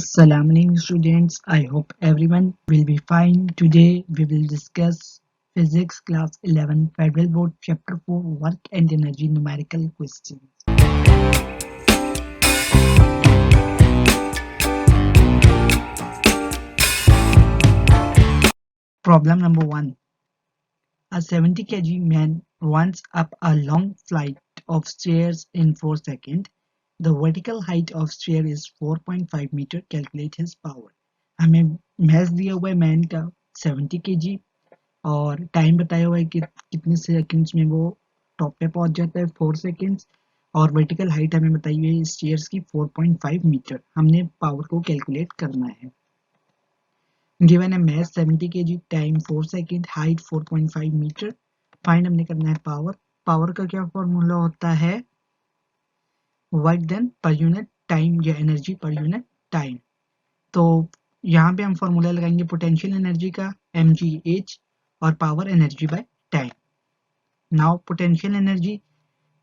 Assalamualaikum students, I hope everyone will be fine. Today we will discuss Physics Class 11 Federal Board Chapter 4 Work and Energy Numerical Questions. Problem number 1. A 70 kg man runs up a long flight of stairs in 4 seconds. The vertical height of stair is 4.5 meter. Calculate his power. हमें math दिया हुआ है man का 70 kg और time बताया हुआ है कि कितने सेकंड्स में वो टॉप पे पहुंच जाता है 4 सेकंड्स और वर्टिकल हाइट हमें बताई हुई है स्टेयर्स की 4.5 मीटर। हमने पावर को कैलकुलेट करना है। गिवन है mass 70 kg, time 4 second, height 4.5 metre. Find हमने करना है पावर। पावर का क्या फॉर्मूला होता है? Work done per unit time या एनर्जी पर यूनिट टाइम। तो यहाँ पे हम फॉर्मूला लगाएंगे पोटेंशियल एनर्जी का mgh और power energy by time. Now potential energy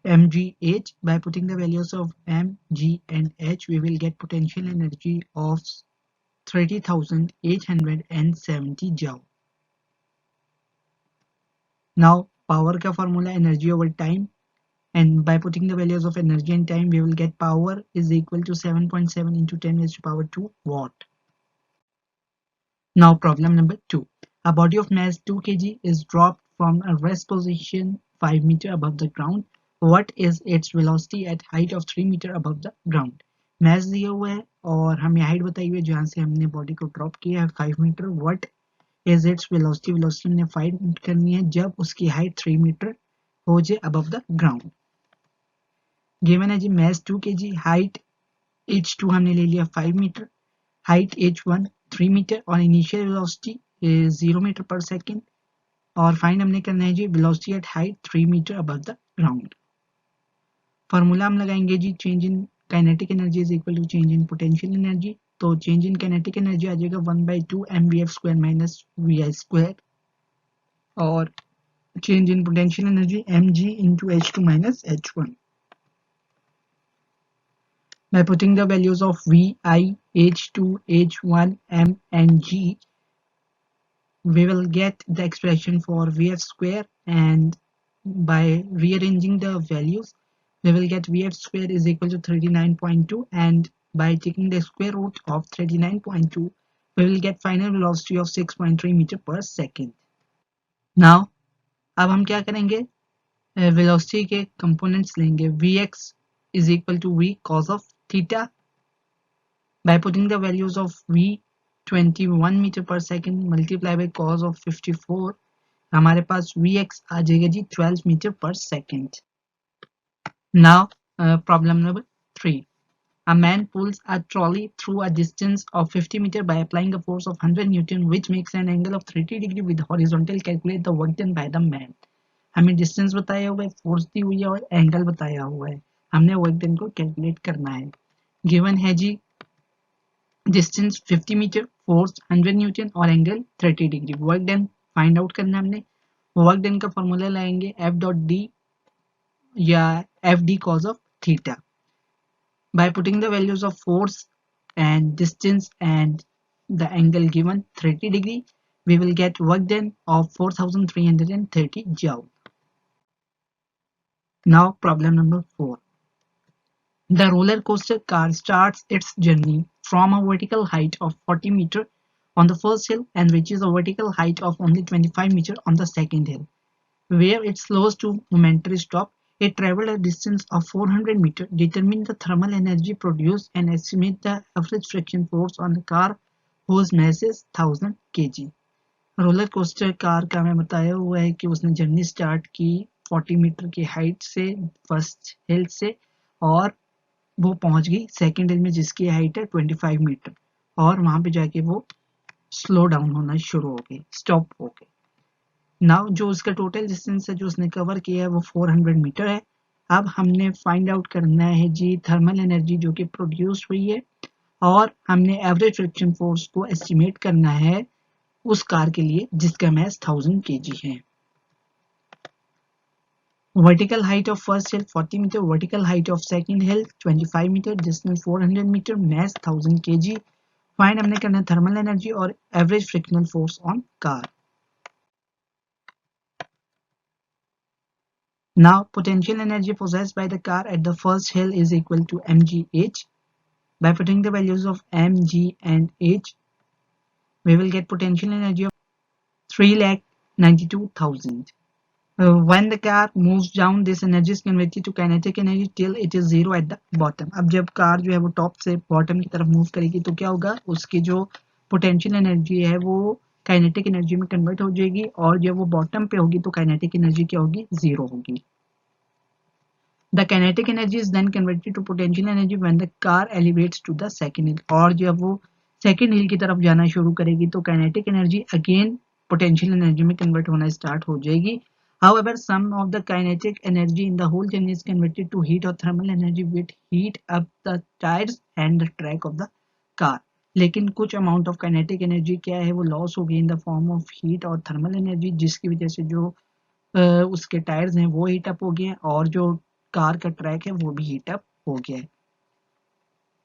mgh, by putting the values of m, g and h we will get potential energy of 30,870 joule. Now power का formula energy over time, and by putting the values of energy and time we will get power is equal to 7.7 into 10 raised to power 2 watt. Now problem number 2. A body of mass 2 kg is dropped from a rest position 5 meter above the ground. What is its velocity at height of 3 meter above the ground? Mass दिया हुआ है और हमें height बताई हुई है जहाँ से हमने बॉडी को ड्रॉप किया है 5 metre. What is its velocity? Velocity हमने फाइंड करनी है जब उसकी हाइट 3 मीटर हो जाए अबव द ग्राउंड। गिवन है जी मैस 2 kg, हाइट h2 हमने ले लिया 5 मीटर, हाइट h1 3 मीटर और इनिशियल वेलोसिटी 0 मीटर पर सेकेंड। और फाइंड हमने करना है जी velocity at height 3 metre above the ground. Formula हम लगाएंगे जी change in kinetic energy is equal to change in potential energy. तो चेंज इन काइनेटिक एनर्जी आ जाएगा 1/2 mvf square minus vi square और change in potential energy mg into h2 minus h1। By putting the values of vi, h2, h1, m and g, we will get the expression for vf square, and by rearranging the values we will get vf square is equal to 39.2, and by taking the square root of 39.2 we will get final velocity of 6.3 meter per second. Now अब हम क्या करेंगे? Velocity के components लेंगे। vx is equal to v cos of theta. By putting the values of v 21 meter per second multiply by cos of 54 हमारे पास vx आ जाएगा जी 12 meter per second. Now problem number 3. A man pulls a trolley through a distance of 50 meter by applying a force of 100 Newton which makes an angle of 30 degree with horizontal. Calculate the work done by the man. हमें distance बताया हुआ है, force दी हुई है और angle बताया हुआ है। हमने वर्क डन को कैलकुलेट करना है। गिवन है जी डिस्टेंस 50 मीटर, फोर्स 100 न्यूटन और angle 30 degree. Work done find out करना है हमने। वर्क डन का फॉर्मूला लाएंगे एफ डॉट डी या F D cause of theta. By putting the values of force and distance and the angle given 30 degree we will get work done of 4330 joule. Now problem number 4. The roller coaster car starts its journey from a vertical height of 40 meter on the first hill and reaches a vertical height of only 25 meter on the second hill, where it slows to momentary stop. It traveled a distance of 400 meter. Determine the thermal energy produced and estimate the average friction force on the car whose mass is 1000 kg. Roller coaster car का हमें बताया हुआ है कि उसने journey start की 40 metre की height से फर्स्ट हिल से और वो पहुंच गई सेकंड हिल में जिसकी हाइट है 25 मीटर और वहां पे जाके वो स्लो डाउन होना शुरू हो गई, स्टॉप हो गई। नाउ जो उसका टोटल डिस्टेंस है जो उसने कवर किया है वो 400 मीटर है। अब हमने फाइंड आउट करना है जी थर्मल एनर्जी जो कि प्रोड्यूस हुई है और हमने एवरेज फ्रिक्शन फोर्स को एस्टिमेट करना है उस कार के लिए जिसका मास 1000 kg है। Vertical height of first hill 40 metre, vertical height of second hill 25 metre, distance 400 metre, mass 1000 kg find हमने करना है थर्मल एनर्जी और average frictional force on car. Now potential energy possessed by the car at the first hill is equal to mgh. By putting the values of m, g and h, we will get potential energy of 3,92,000. When the car moves down, this energy is converted to kinetic energy till it is zero at the bottom. अब जब car जो है वो top से bottom की तरफ move करेगी तो क्या होगा, उसकी जो पोटेंशियल एनर्जी है वो काइनेटिक एनर्जी में कन्वर्ट हो जाएगी और जब वो बॉटम पे होगी तो काइनेटिक एनर्जी क्या होगी, जीरो होगी. The kinetic energy is then converted to potential energy when the car elevates to the second hill. और जब वो second hill की तरफ जाना शुरू करेगी तो kinetic energy again potential energy में convert होना start हो जाएगी. However, some of the kinetic energy in the whole journey is converted to heat or thermal energy which heat up the tires and the track of the car. लेकिन कुछ amount of kinetic energy क्या है वो loss हो गई in the form of heat और thermal energy जिसकी वजह से जो उसके टायर्स हैं वो हीट अप हो गए हैं और जो कार का ट्रैक है वो भी हीट अप हो गया है.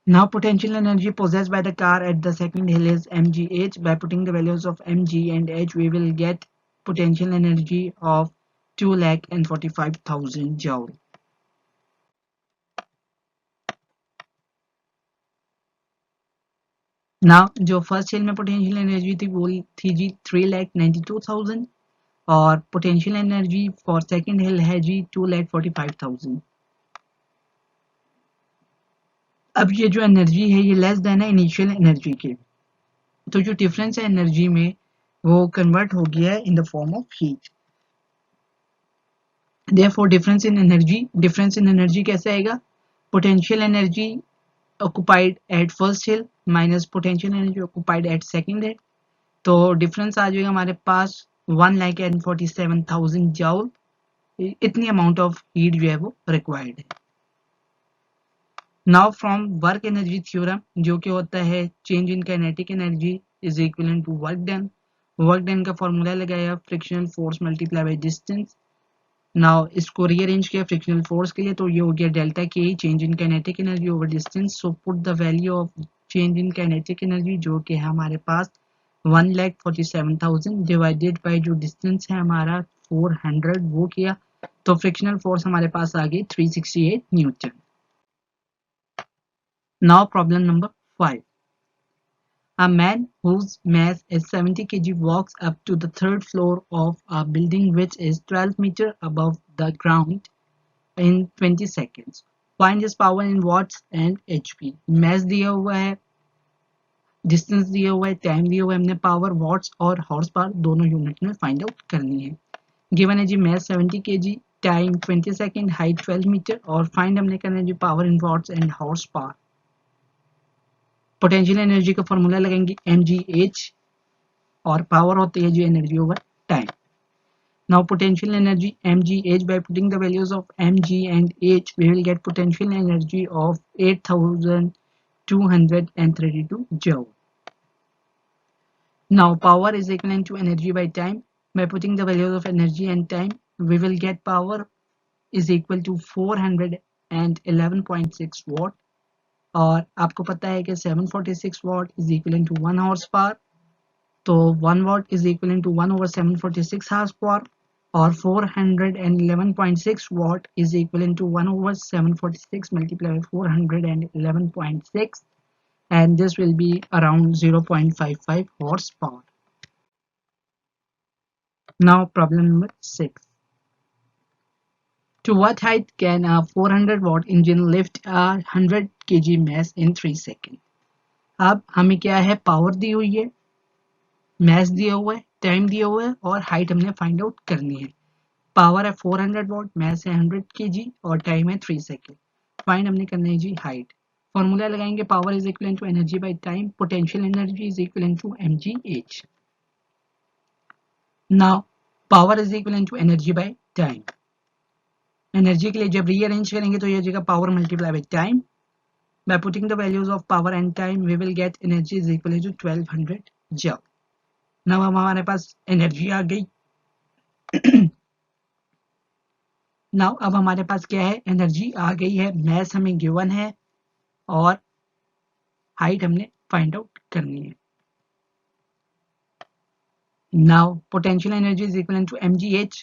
Now potential energy possessed by the car at the second hill is mgh. By putting the values of mg and h, we will get potential energy of 2,45,000 joule. Now जो first हिल में potential energy थी वो थी जी 3,92,000 और potential energy for second हिल है जी 2,45,000. अब ये जो एनर्जी है ये लेस देन है इनिशियल एनर्जी के, तो जो डिफरेंस है एनर्जी में वो कन्वर्ट हो गया है in the form of heat. Therefore difference in energy कैसे आएगा, potential energy occupied at first hill minus potential energy occupied at second hill, तो डिफरेंस आ जाएगा हमारे पास 1,47,000 जूल. इतनी अमाउंट ऑफ हीट जो है वो रिक्वायर्ड है. Now from work energy theorem जो कि होता है change in kinetic energy is equivalent to work done. Work done का फॉर्मूला लगाया frictional force multiply by distance. Now इसको रीअरेंज किया फ्रिक्शनल फोर्स के लिए तो ये हो गया डेल्टा के change in kinetic energy over distance. So put the value of change in kinetic energy जो कि है हमारे पास 1,47,000 डिवाइडेड बाय जो डिस्टेंस है हमारा 400 वो किया तो फ्रिक्शनल फोर्स हमारे पास आ गई 368 Newton. Now problem number 5. A man whose mass is 70 kg walks up to the third floor of a building which is 12 meters above the ground in 20 seconds. Find his power in watts and HP. Mass दिया हुआ है, distance दिया हुआ है, time दिया हुआ है, हमने पावर वॉट्स और हॉर्स पावर दोनों यूनिट में फाइंड आउट करनी है. गिवन है जी mass 70 kg, time 20 second, height 12 metre और फाइंड हमने करना है जी power in watts and horsepower. Potential energy का फॉर्मूला लगाएंगे mgh और पावर होती है जी energy over time. Now potential energy mgh by putting the values of mg and h we will get potential energy of 8,232 joule. Now power is equivalent to energy by time. By putting the values of energy and time we will get power is equal to 411.6 watt और आपको पता है कि 746 watt is equal to 1 horse power, तो 1 watt is equal to 1 over 746 horse power और 411.6 watt is equal to 1 over 746 multiply by 411.6 and this will be around 0.55 horsepower. Now problem number 6. To what height can a 400 watt engine lift a 100 kg mass in 3 seconds? अब हमें क्या है, power दी हुई है, mess दिया हुआ है, time दिया हुआ है और हाइट हमने फाइंड आउट करनी है. पावर है 400 वाट, मैस है 100 kg और टाइम है 3 सेकेंड. फाइंड हमने करना है जी हाइट. फॉर्मूला लगाएंगे power is equal to energy by time, potential energy is equal to mgh. Now power is equal to energy by time. Energy के लिए जब रीअरेंज करेंगे तो ये जगह power multiply by time. By putting the values of power and time, we will get energy is equal to 1200 joule. Now हमारे पास energy आ गई. Now अब हमारे पास क्या है, एनर्जी आ गई है, मैस हमें गिवन है और हाइट हमने फाइंड आउट करनी है. Now potential energy is equivalent to mgh.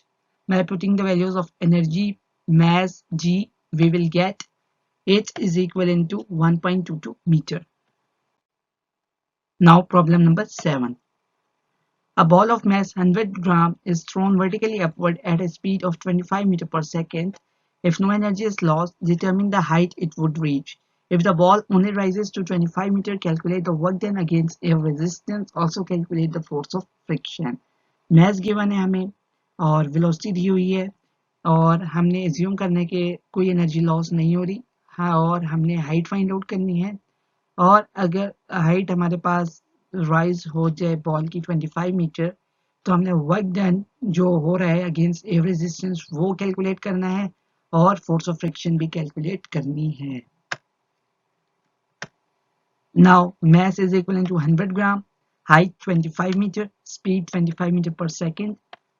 By putting the values of energy, mass, g, we will get h is equivalent to 1.22 meter. Now problem number 7. A ball of mass 100 gram is thrown vertically upward at a speed of 25 meter per second. If no energy is lost, determine the height it would reach. If the ball only rises to 25 meter, calculate the work done against air resistance. Also calculate the force of friction. Mass given है हमें और velocity दी हुई है और हमने assume करने के कोई energy loss नहीं हो रही. हाँ, और हमने height find out करनी है. और अगर हाइट हमारे पास राइज हो जाए बॉल की 25 मीटर, तो हमने वर्क डन जो हो रहा है अगेंस्ट एयर रेजिस्टेंस वो कैलकुलेट करना है और फोर्स ऑफ फ्रिक्शन भी कैलकुलेट करनी है. Now mass is equivalent to 100 gram, height 25 metre, speed 25 metre पर सेकेंड.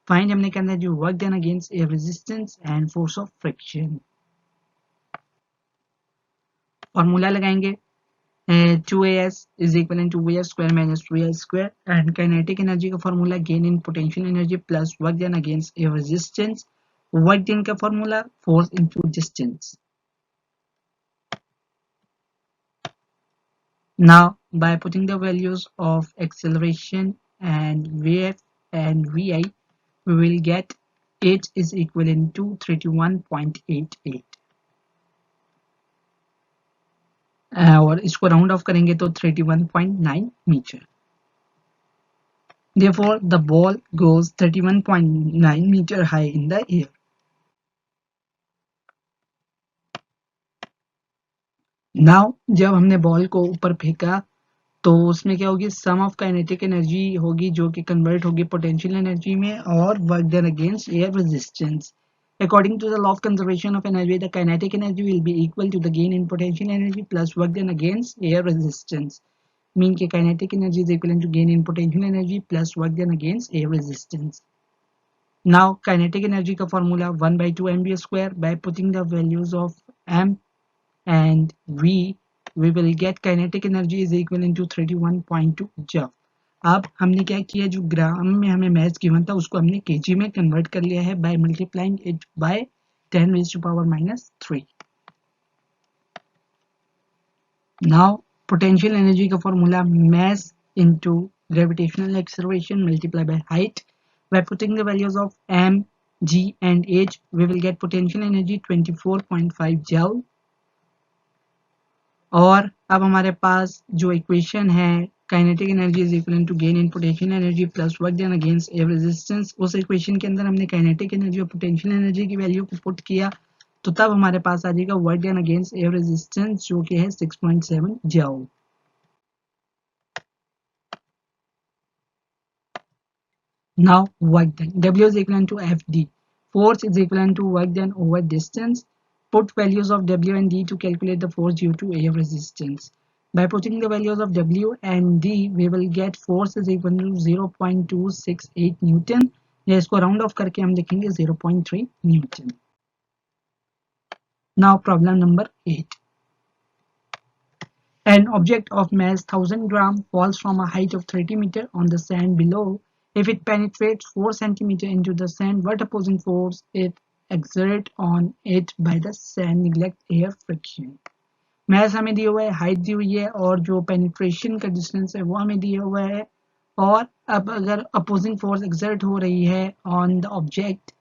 फाइंड हमने करना है जो work done against air resistance and force of friction. Formula लगाएंगे. 2as is equivalent to vf square minus 3l square, and kinetic energy का formula gain in potential energy plus work done against a resistance. Work done का formula force into distance. Now by putting the values of acceleration and vf and vi, we will get h is equivalent to 31.88. और इसको round of करेंगे तो 31.9 metre. Therefore, the ball goes 31.9 meter high in the air. Now, जब हमने ball को ऊपर फेंका तो उसमें क्या होगी, सम ऑफ काइनेटिक एनर्जी होगी जो कि कन्वर्ट होगी पोटेंशियल एनर्जी में और work done against air resistance. According to the law of conservation of energy, the kinetic energy will be equal to the gain in potential energy plus work done against air resistance. Mean कि kinetic energy is equivalent to gain in potential energy plus work done against air resistance. Now kinetic energy का formula 1 by 2 mv square. By putting the values of m and v, we will get kinetic energy is equivalent to 31.2 joule. अब हमने क्या किया, जो ग्राम में हमें math given था उसको हमने केजी में कन्वर्ट कर लिया है by multiplying it by 10 raised to power minus 3. Now potential energy का formula mass into gravitational acceleration multiplied by height. By putting the values of m, g and h, we will get potential energy 24.5 joule. और अब हमारे पास जो equation है kinetic energy is equal to gain in potential energy plus work done against air resistance, उस equation के अंदर हमने kinetic energy और पोटेंशियल एनर्जी की वैल्यू को पुट किया तो तब हमारे पास आ जाएगा work done against air resistance जो कि है 6.7 joule. Now work done. W is equivalent to Fd. Force is equivalent to work done over distance. Put values of W and D to calculate the force due to air resistance. By putting the values of W and D, we will get force is equal to 0.268 Newton. या इसको round of करके हम लिखेंगे 0.3 Newton. Now problem number 8. An object of mass 1000 gram falls from a height of 30 meter on the sand below. If it penetrates 4 centimeter into the sand, what opposing force it exerts on it by the sand neglect air friction? mass हमें दिया हुआ है, height दी हुई है और जो penetration का distance है वो हमें दिया हुआ है. और अब अगर opposing force exert हो रही है on the object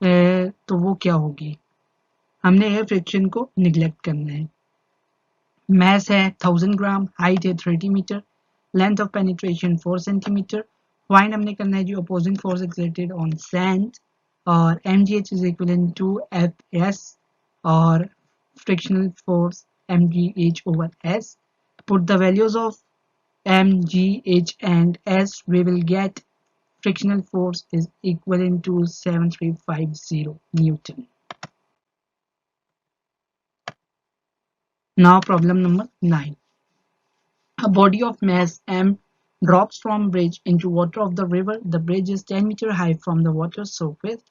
तो वो क्या होगी, हमने air friction को neglect करना है. mass है 1000 ग्राम, height है 30 metre, length of penetration 4 centimetre. Find हमने करना है जो opposing force exerted on sand और mgh is equivalent to fs और frictional force mgh over s. Put the values of m, g, h and s, we will get frictional force is equivalent to 7350 Newton. Now problem number 9. A body of mass m drops from bridge into water of the river. The bridge is 10 meter high from the water surface.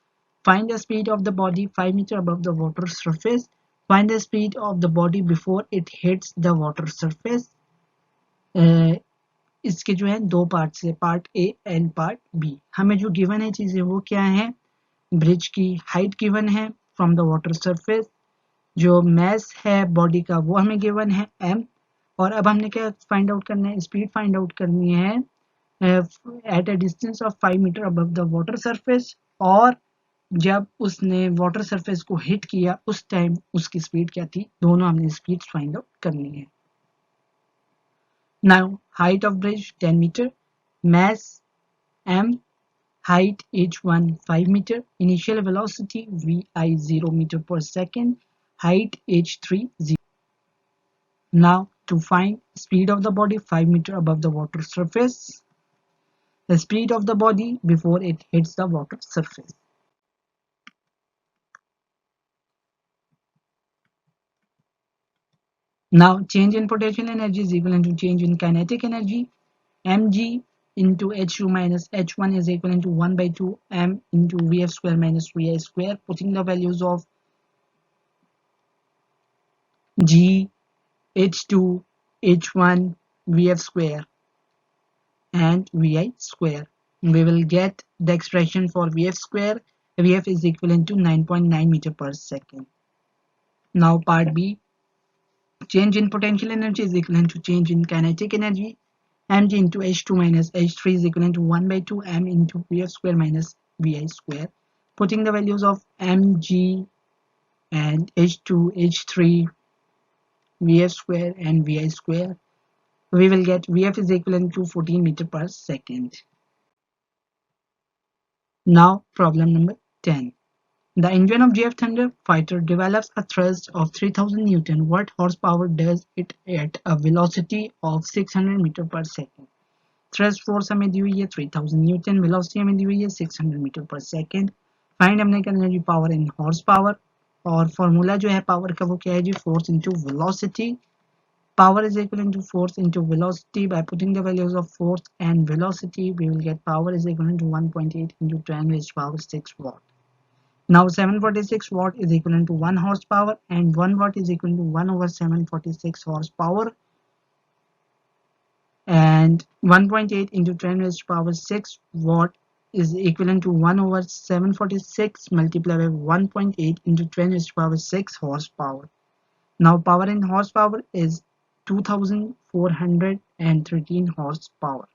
Find the speed of the body 5 meter above the water surface. Find the speed of the body before it hits the water surface. इसके जो है दो part है, part A and part B. हमें जो given है चीजें वो क्या है, ब्रिज की हाइट गिवन है फ्रॉम द वाटर सरफेस, जो मैस है बॉडी का वो हमें गिवन है m, और अब हमने क्या फाइंड आउट करना है, स्पीड फाइंड आउट करनी है at a distance of 5 metre above the water surface, और जब उसने वाटर सरफेस को हिट किया उस टाइम उसकी स्पीड क्या थी, दोनों हमने स्पीड फाइंड आउट करनी है। Now height of bridge 10 metre, mass m, height h1 5 meter, initial velocity vi 0 meter per second, height h3 0. Now to find speed of the body 5 meter above the water surface, the speed of the body before it hits the water surface. Now change in potential energy is equivalent to change in kinetic energy, mg into h2 minus h1 is equivalent to 1 by 2 m into vf square minus vi square. Putting the values of g, h2, h1, vf square and vi square, we will get the expression for vf square. Vf is equivalent to 9.9 meter per second. Now part b, change in potential energy is equivalent to change in kinetic energy, mg into h2 minus h3 is equivalent to 1 by 2 m into vf square minus vi square. Putting the values of mg and h2, h3, vf square and vi square, we will get vf is equivalent to 14 meter per second. Now problem number 10. The engine of GF Thunder fighter develops a thrust of 3000 Newton. What horsepower does it at a velocity of 600 meter per second? Thrust force हमें दी हुई है 3000 Newton, velocity हमें दी हुई है 600 metre पर second. Find हमने करना है जी पावर इन हॉर्स पावर, और फॉर्मूला जो है पावर का वो क्या है जी, force into velocity. Power is equivalent to force into velocity. By putting the values of force and velocity, we will get power is equivalent to 1.8 into 10 raised to power 6 watt. Now 746 watt is equivalent to 1 horsepower, and 1 watt is equal to 1 over 746 horsepower, and 1.8 into 10 raised to power 6 watt is equivalent to 1 over 746 multiplied by 1.8 into 10 raised to power 6 horsepower. Now power in horsepower is 2413 horsepower.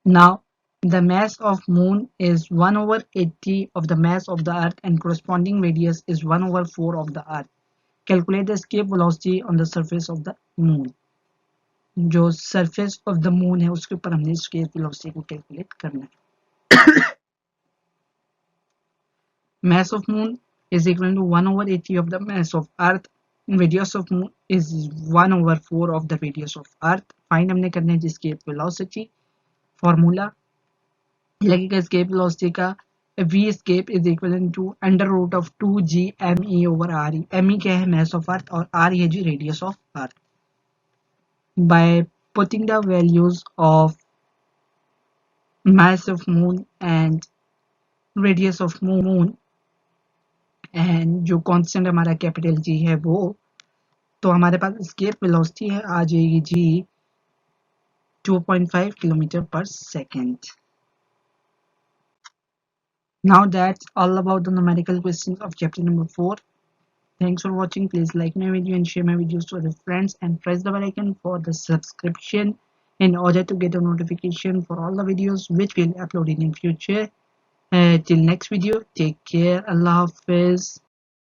Now the mass of moon is 1 over 80 of the mass of the earth, and corresponding radius is 1 over 4 of the earth. Calculate the escape velocity on the surface of the moon. जो surface of the moon है उसके ऊपर हमने escape velocity को calculate करना है. Mass of moon is equal to 1 over 80 of the mass of earth. Radius of moon is 1 over 4 of the radius of earth. Find हमने करना है escape velocity. Formula लगेगा escape velocity का, v escape is equivalent to under root of 2g me over re. me क्या है, mass of earth, और r है जी radius of earth. By putting the values of mass of moon and radius of moon and जो constant हमारा capital G है वो, तो हमारे पास escape velocity है आ जाएगी जी 2.5 किलोमीटर पर second. Now that's all about the numerical questions of chapter number 4. Thanks for watching. Please like my video and share my videos to other friends, and press the bell icon for the subscription in order to get a notification for all the videos which we'll upload in future. Till next video, take care. Allah Hafiz.